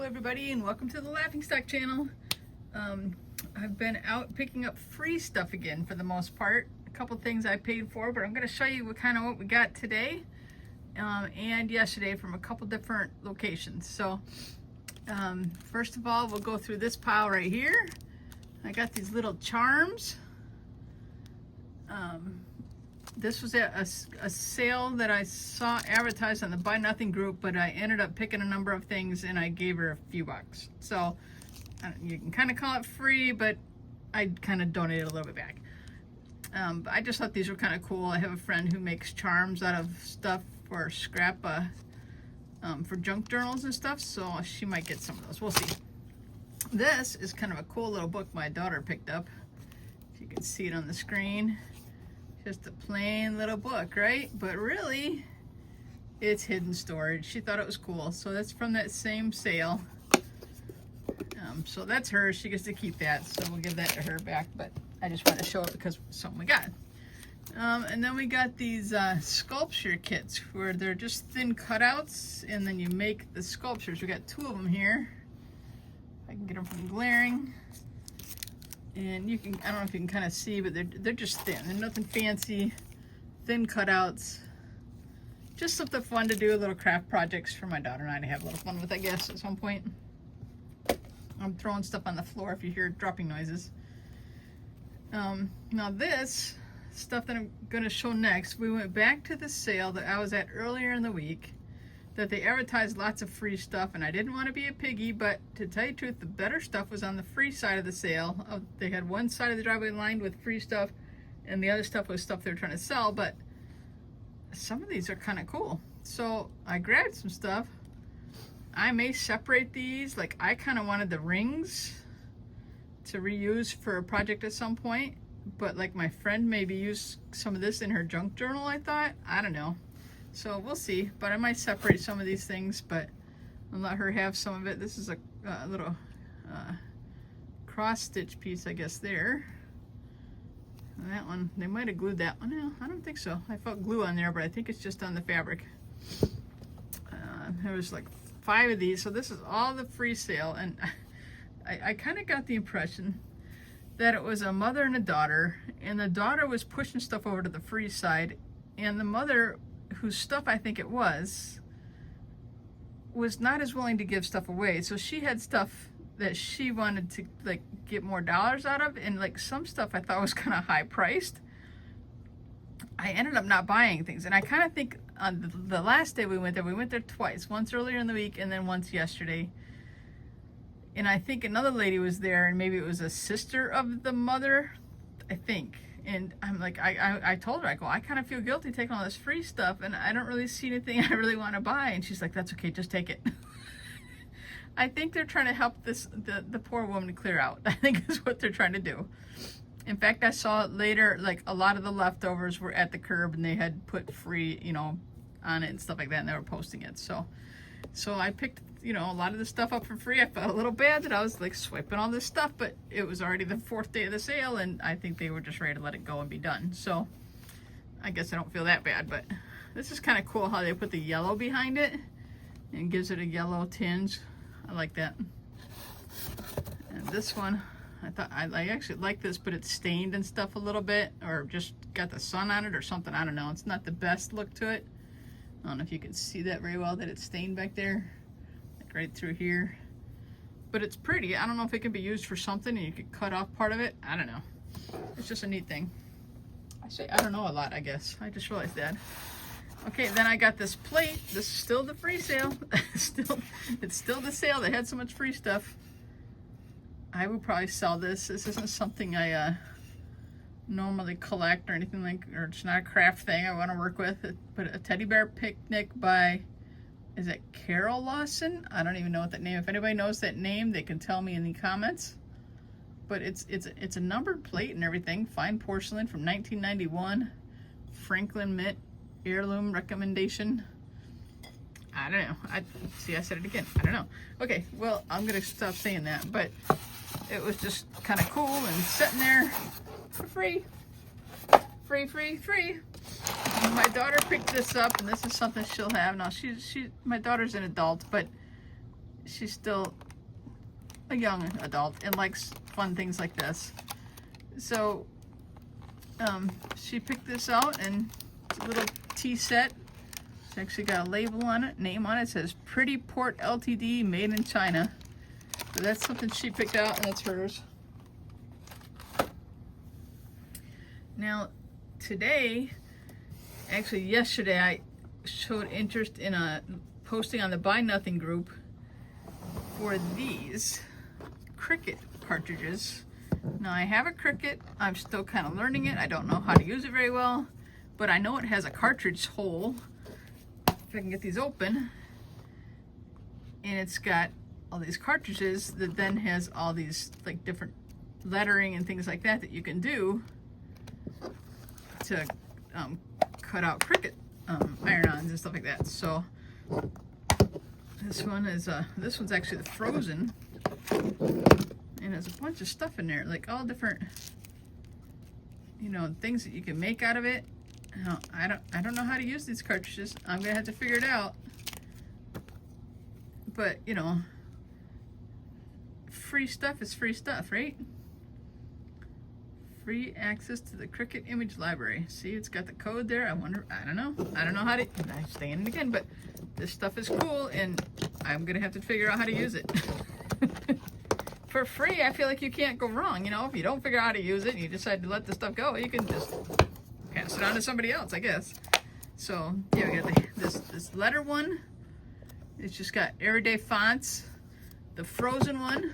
everybody, and welcome to the Laughingstock channel. I've been out picking up free stuff again for the most part. A couple things I paid for, but I'm going to show you what we got today and yesterday from a couple different locations. So first of all, we'll go through this pile right here. I got these little charms. This was a sale that I saw advertised on the Buy Nothing group, but I ended up picking a number of things and I gave her a few bucks. So you can kind of call it free, but I kind of donated a little bit back. But I just thought these were kind of cool. I have a friend who makes charms out of stuff for scrap, for junk journals and stuff, so she might get some of those. We'll see. This is kind of a cool little book my daughter picked up. If you can see it on the screen. Just a plain little book, right? But really, it's hidden storage. She thought it was cool. So that's from that same sale. So that's hers. She gets to keep that. So we'll give that to her back. But I just wanted to show it because it's something we got. And then we got these sculpture kits where they're just thin cutouts. And then you make the sculptures. We got 2 of them here. I can get them from glaring. And you can, I don't know if you can kind of see, but they're just thin. They're nothing fancy, thin cutouts. Just something fun to do, little craft projects for my daughter and I to have a little fun with, I guess, at some point. I'm throwing stuff on the floor if you hear dropping noises. Now this stuff that I'm going to show next, we went back to the sale that I was at earlier in the week, that they advertised lots of free stuff, and I didn't want to be a piggy, but to tell you the truth, the better stuff was on the free side of the sale. They had one side of the driveway lined with free stuff, and the other stuff was stuff they were trying to sell, but some of these are kind of cool. So I grabbed some stuff. I may separate these. Like, I kind of wanted the rings to reuse for a project at some point, but like my friend maybe used some of this in her junk journal, I thought. I don't know. So we'll see, but I might separate some of these things, but I'll let her have some of it. This is a little cross stitch piece, I guess, there. And that one, they might have glued that one. No, I don't think so. I felt glue on there, but I think it's just on the fabric. There was like 5 of these, so this is all the free sale, and I kind of got the impression that it was a mother and a daughter, and the daughter was pushing stuff over to the free side, and the mother, whose stuff I think it was not as willing to give stuff away. So she had stuff that she wanted to like get more dollars out of, and like some stuff I thought was kind of high priced. I ended up not buying things, and I kind of think on the last day we went there twice, once earlier in the week and then once yesterday. And I think another lady was there, and maybe it was a sister of the mother, I think. And I'm like, I told her, I go, I kind of feel guilty taking all this free stuff, and I don't really see anything I really want to buy. And she's like, that's okay, just take it. I think they're trying to help the poor woman to clear out. I think is what they're trying to do. In fact, I saw it later, like a lot of the leftovers were at the curb, and they had put free, on it and stuff like that, and they were posting it. So I picked, a lot of the stuff up for free. I felt a little bad that I was like swiping all this stuff, but it was already the 4th day of the sale, and I think they were just ready to let it go and be done. So I guess I don't feel that bad, but this is kind of cool how they put the yellow behind it and gives it a yellow tinge. I like that. And this one, I thought I actually like this, but it's stained and stuff a little bit, or just got the sun on it or something. I don't know. It's not the best look to it. I don't know if you can see that very well, that it's stained back there, like right through here. But it's pretty. I don't know if it can be used for something and you could cut off part of it. I don't know. It's just a neat thing. I say I don't know a lot, I guess. I just realized that. Okay, then I got this plate. This is still the free sale. It's still the sale. They had so much free stuff. I would probably sell this. This isn't something I normally collect or anything like, or it's not a craft thing I want to work with. But a teddy bear picnic by, is it Carol Lawson? I don't even know what that name. If anybody knows that name, they can tell me in the comments. But it's a numbered plate and everything. Fine porcelain from 1991. Franklin Mint heirloom recommendation. I don't know. I said it again. I don't know. Okay, well, I'm gonna stop saying that. But it was just kind of cool and sitting there for free. Free. My daughter picked this up, and this is something she'll have. Now, my daughter's an adult, but she's still a young adult and likes fun things like this. So she picked this out, and it's a little tea set. It's actually got a label on it, name on it. It says Pretty Port Ltd, made in China. So that's something she picked out, and that's hers. Now today, actually yesterday, I showed interest in a posting on the Buy Nothing group for these Cricut cartridges. Now I have a Cricut, I'm still kind of learning it. I don't know how to use it very well, but I know it has a cartridge hole. If I can get these open, and it's got all these cartridges that then has all these like different lettering and things like that that you can do to cut out Cricut iron-ons and stuff like that. So this one is this one's actually the Frozen, and there's a bunch of stuff in there, like all different, you know, things that you can make out of it. Now, I don't know how to use these cartridges. I'm gonna have to figure it out. But you know, free stuff is free stuff, right? Free access to the Cricut image library. See, it's got the code there. I don't know how to, I'm saying it again, but this stuff is cool, and I'm gonna have to figure out how to use it. For free, I feel like you can't go wrong. You know, if you don't figure out how to use it and you decide to let the stuff go, you can just pass it on to somebody else, I guess. So yeah, we got this letter one. It's just got everyday fonts. The Frozen one.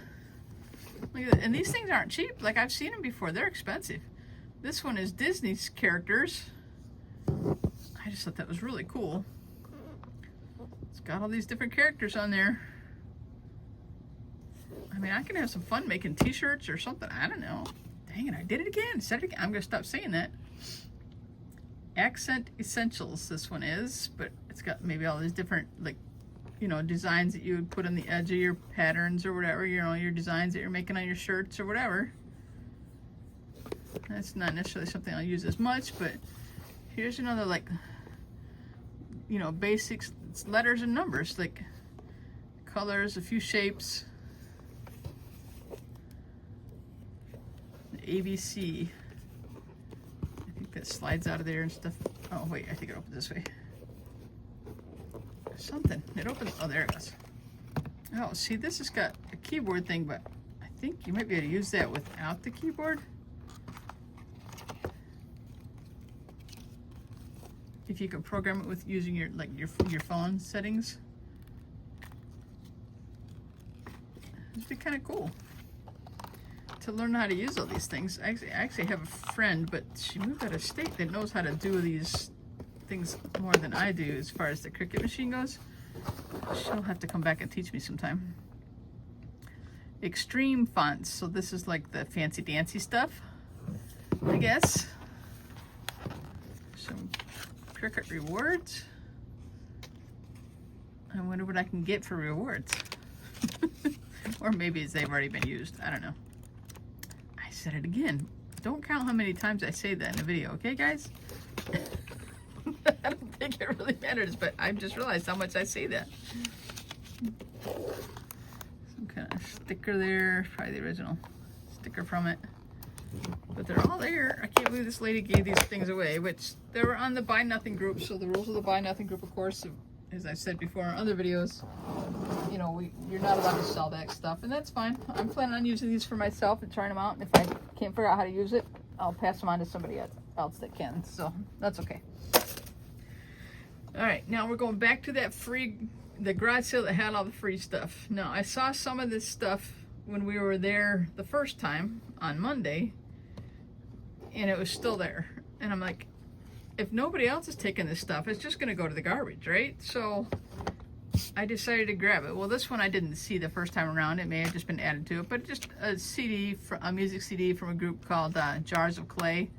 Look at that. And these things aren't cheap. Like, I've seen them before. They're expensive. This one is Disney's characters. I just thought that was really cool. It's got all these different characters on there. I mean, I can have some fun making t-shirts or something. I don't know. Dang it, I did it again. Said it again. I'm going to stop saying that. Accent Essentials, this one is. But it's got maybe all these different, like, you know, designs that you would put on the edge of your patterns or whatever, you know, your designs that you're making on your shirts or whatever. That's not necessarily something I'll use as much, but here's another, like, you know, basics, it's letters and numbers, like colors, a few shapes. The ABC. I think that slides out of there and stuff. Oh, wait, I think it opens this way. Something. It opens. Oh, there it goes. Oh, see, this has got a keyboard thing, but I think you might be able to use that without the keyboard. If you can program it with using your your phone settings. It'd be kind of cool to learn how to use all these things. I actually have a friend, but she moved out of state that knows how to do these things more than I do as far as the Cricut machine goes. She'll have to come back and teach me sometime. Extreme fonts. So this is like the fancy dancy stuff, I guess. Some Cricut rewards. I wonder what I can get for rewards. Or maybe they've already been used. I don't know. I said it again. Don't count how many times I say that in a video, okay, guys? I don't think it really matters, but I just realized how much I say that. Some kind of sticker there, probably the original sticker from it. But they're all there. I can't believe this lady gave these things away, which they were on the Buy Nothing group. So the rules of the Buy Nothing group, of course, as I said before in other videos, you know, you're not allowed to sell that stuff, and that's fine. I'm planning on using these for myself and trying them out, and if I can't figure out how to use it, I'll pass them on to somebody else that can, so that's okay. All right, now we're going back to that the garage sale that had all the free stuff. Now, I saw some of this stuff when we were there the first time on Monday, and it was still there. And I'm like, if nobody else is taking this stuff, it's just gonna go to the garbage, right? So I decided to grab it. Well, this one I didn't see the first time around. It may have just been added to it, but just a CD, a music CD from a group called Jars of Clay.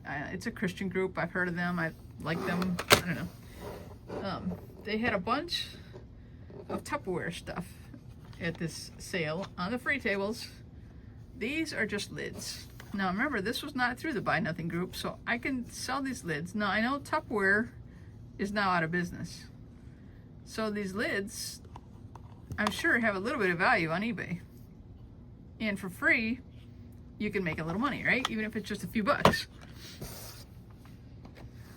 It's a Christian group. I've heard of them. I like them. I don't know. They had a bunch of Tupperware stuff at this sale on the free tables. These are just lids. Now remember, this was not through the Buy Nothing group, so I can sell these lids. Now I know Tupperware is now out of business. So these lids, I'm sure have a little bit of value on eBay. And for free, you can make a little money, right? Even if it's just a few bucks.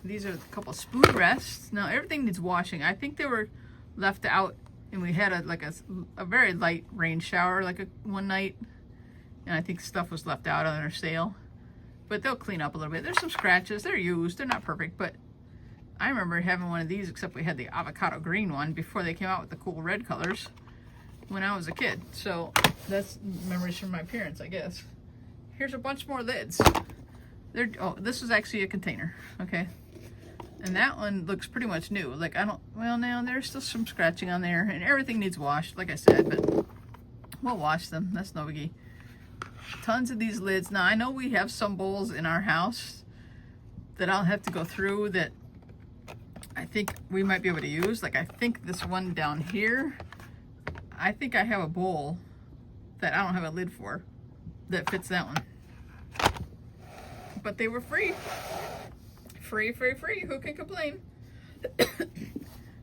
These are a couple spoon rests. Now everything needs washing. I think they were left out, and we had a very light rain shower one night, and I think stuff was left out on their sale. But they'll clean up a little bit. There's some scratches. They're used. They're not perfect, but I remember having one of these, except we had the avocado green one before they came out with the cool red colors when I was a kid. So that's memories from my parents, I guess. Here's a bunch more lids. Oh, this is actually a container, okay? And that one looks pretty much new. Like, now there's still some scratching on there, and everything needs washed, like I said, but we'll wash them. That's no biggie. Tons of these lids. Now, I know we have some bowls in our house that I'll have to go through that I think we might be able to use. Like, I think this one down here, I think I have a bowl that I don't have a lid for that fits that one. But they were free. Free, free, free. Who can complain?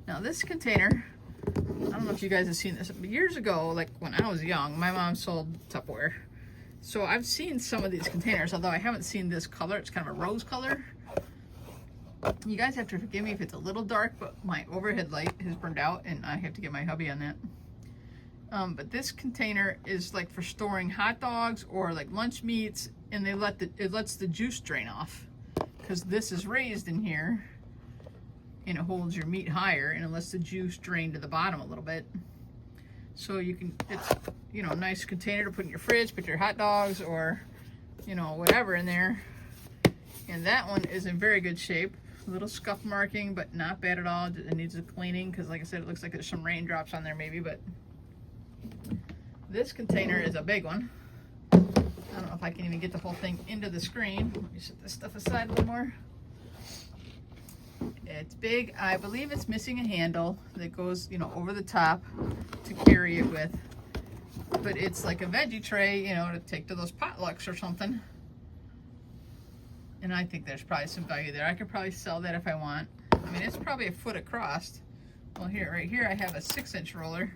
Now this container, I don't know if you guys have seen this, but years ago, like when I was young, my mom sold Tupperware. So I've seen some of these containers, although I haven't seen this color. It's kind of a rose color. You guys have to forgive me if it's a little dark, but my overhead light has burned out and I have to get my hubby on that. But this container is like for storing hot dogs or like lunch meats, and it lets the juice drain off, because this is raised in here and it holds your meat higher and it lets the juice drain to the bottom a little bit. So it's, a nice container to put in your fridge, put your hot dogs or, whatever in there. And that one is in very good shape. A little scuff marking, but not bad at all. It needs a cleaning because, like I said, it looks like there's some raindrops on there maybe, but this container is a big one. I don't know if I can even get the whole thing into the screen. Let me set this stuff aside a little more. It's big. I believe it's missing a handle that goes, over the top to carry it with. But it's like a veggie tray, to take to those potlucks or something. And I think there's probably some value there. I could probably sell that if I want. I mean, it's probably a foot across. Well, right here I have a 6-inch roller.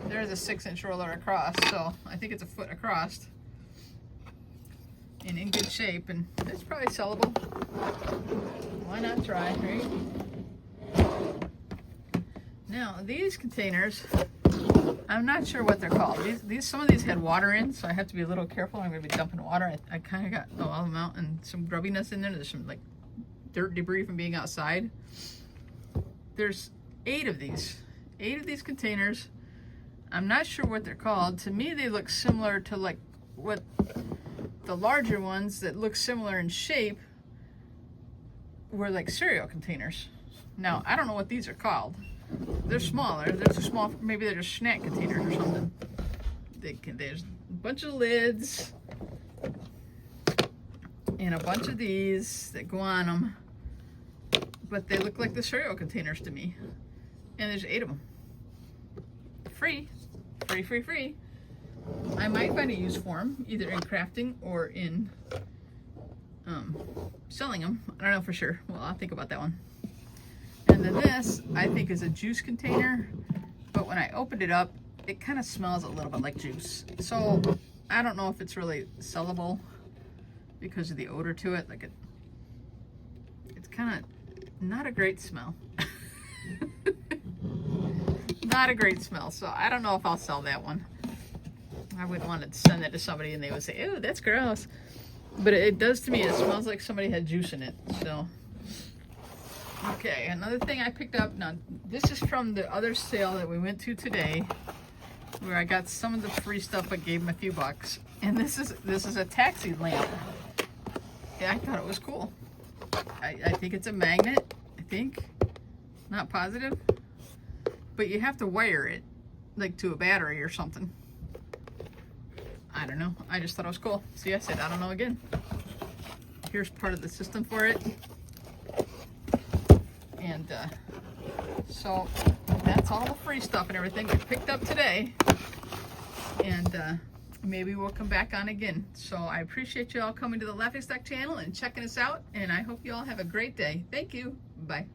There's a 6-inch roller across, so I think it's a foot across. And in good shape, and it's probably sellable. Why not try, right? Now, these containers, I'm not sure what they're called. Some of these had water in, so I have to be a little careful. I'm going to be dumping water. I kind of got all of them out and some grubbiness in there. There's some like dirt debris from being outside. There's 8 of these. 8 of these containers. I'm not sure what they're called. To me, they look similar to like what the larger ones that look similar in shape were like cereal containers. Now, I don't know what these are called. They're smaller. There's a small, maybe they're just snack containers or something. There's a bunch of lids and a bunch of these that go on them, but they look like the cereal containers to me. And there's 8 of them. Free. Free, free, free. I might find a use for them, either in crafting or in selling them. I don't know for sure. Well, I'll think about that one. And then this, I think, is a juice container, but when I opened it up, it kind of smells a little bit like juice. So I don't know if it's really sellable because of the odor to it. Like it's kind of not a great smell. Not a great smell. So I don't know if I'll sell that one. I wouldn't want to send that to somebody and they would say, "Ew, that's gross." But it does to me. It smells like somebody had juice in it. So, okay, another thing I picked up. Now, this is from the other sale that we went to today, where I got some of the free stuff but gave them a few bucks. And this is a taxi lamp. Yeah, I thought it was cool. I think it's a magnet. I think, not positive, but you have to wire it like to a battery or something. I don't know. I just thought it was cool. See, I said I don't know again. Here's part of the system for it. And so that's all the free stuff and everything we picked up today. And maybe we'll come back on again. So I appreciate you all coming to the Laughing Stock channel and checking us out. And I hope you all have a great day. Thank you. Bye.